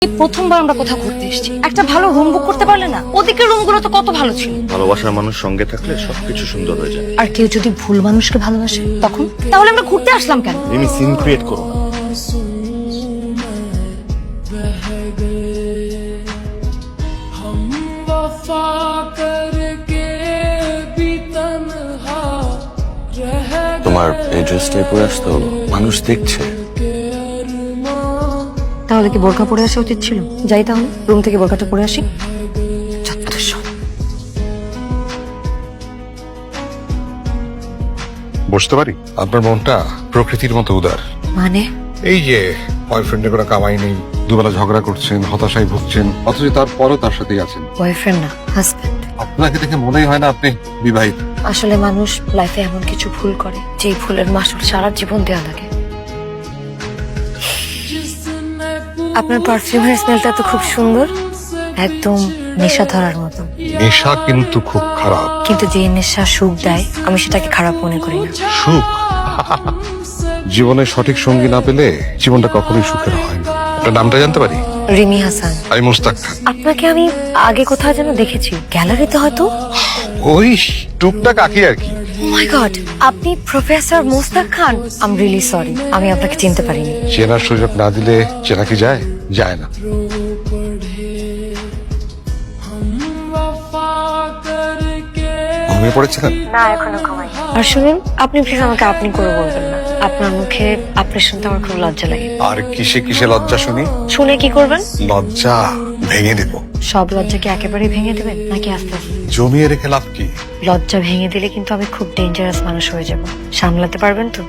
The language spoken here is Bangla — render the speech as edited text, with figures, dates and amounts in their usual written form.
এই প্রথমবার আমরা কোথাও ঘুরতে এসেছি, একটা ভালো রুম বুক করতে পারলে না? ওদিকের রুমগুলো তো কত ভালো ছিল। ভালোবাসার মানুষ সঙ্গে থাকলে সবকিছু সুন্দর হয়ে যায়। আর কেউ যদি ভুল মানুষকে ভালোবাসে তখন? তাহলে আমরা ঘুরতে আসলাম কেন? তুমি সিন ক্রিয়েট করো না। তোমার এই ড্রেসটাই পরে আসতে হলো, মানুষ দেখছে। তাহলে কি বোরকা পরে আসা উচিত ছিল? যাই তাহলে রুম থেকে বোরকাটা পরে আসি। যত সব। বসতে পারি? আপনার মনটা প্রকৃতির মতো উদার। মানে এই যে বয়ফ্রেন্ডের কোনো কামাই নেই, দুবেলা ঝগড়া করছেন, হতাশায় ভুগছেন, অথচ তারপরও তার সাথেই আছেন। বয়ফ্রেন্ড না, হাজব্যান্ড। আপনাকে দেখে মনেই হয় না আপনি বিবাহিত। আসলে মানুষ লাইফে এমন কিছু ভুল করে যেই ভুলের মাসুল সারা জীবন দেওয়া লাগে। আপনার পারফিউমের স্মেলটা তো খুব সুন্দর, একদম নেশা ধরার মতো। নেশা কিন্তু খুব খারাপ। কিন্তু যে নেশা সুখ দেয় আমি সেটাকে খারাপ মনে করি না। সুখ জীবনে সঠিক সঙ্গী না পেলে জীবনটা কখনোই সুখের হয় না। আপনার নামটা জানতে পারি? রিমি হাসান। আমি মুস্তাক খান। আপনাকে আমি আগে কোথাও যেন দেখেছি, গ্যালারিতে হয়তো। ওই টুকটাক আঁকি আর কি। ও মাই গড, আপনি professor Mushtaq Khan. I am really sorry, আমি আপনাকে চিনতে পারিনি। চেনার সুযোগ না দিলে চেনা কি যায়? যায় না। ঘুমিয়ে পড়েছিলেন? না, এখনো ঘুমাই। আর শুনুন, আপনি প্লিজ আমাকে আপনি করে বলবেন না। আপনার মুখে আপনি শুনতে আমার খুব লজ্জা লাগে। আর কিসে কিসে লজ্জা শুনি? শুনে কি করবেন? লজ্জা ভেঙে দেব। সব লজ্জাকে একেবারেই ভেঙে দেবেন নাকি আস্তে আস্তে? জমিয়ে রেখে লাভ কি? লজ্জা ভেঙে দিলে কিন্তু আমি খুব ডেঞ্জারাস মানুষ হয়ে যাব। সামলাতে পারবেন তো?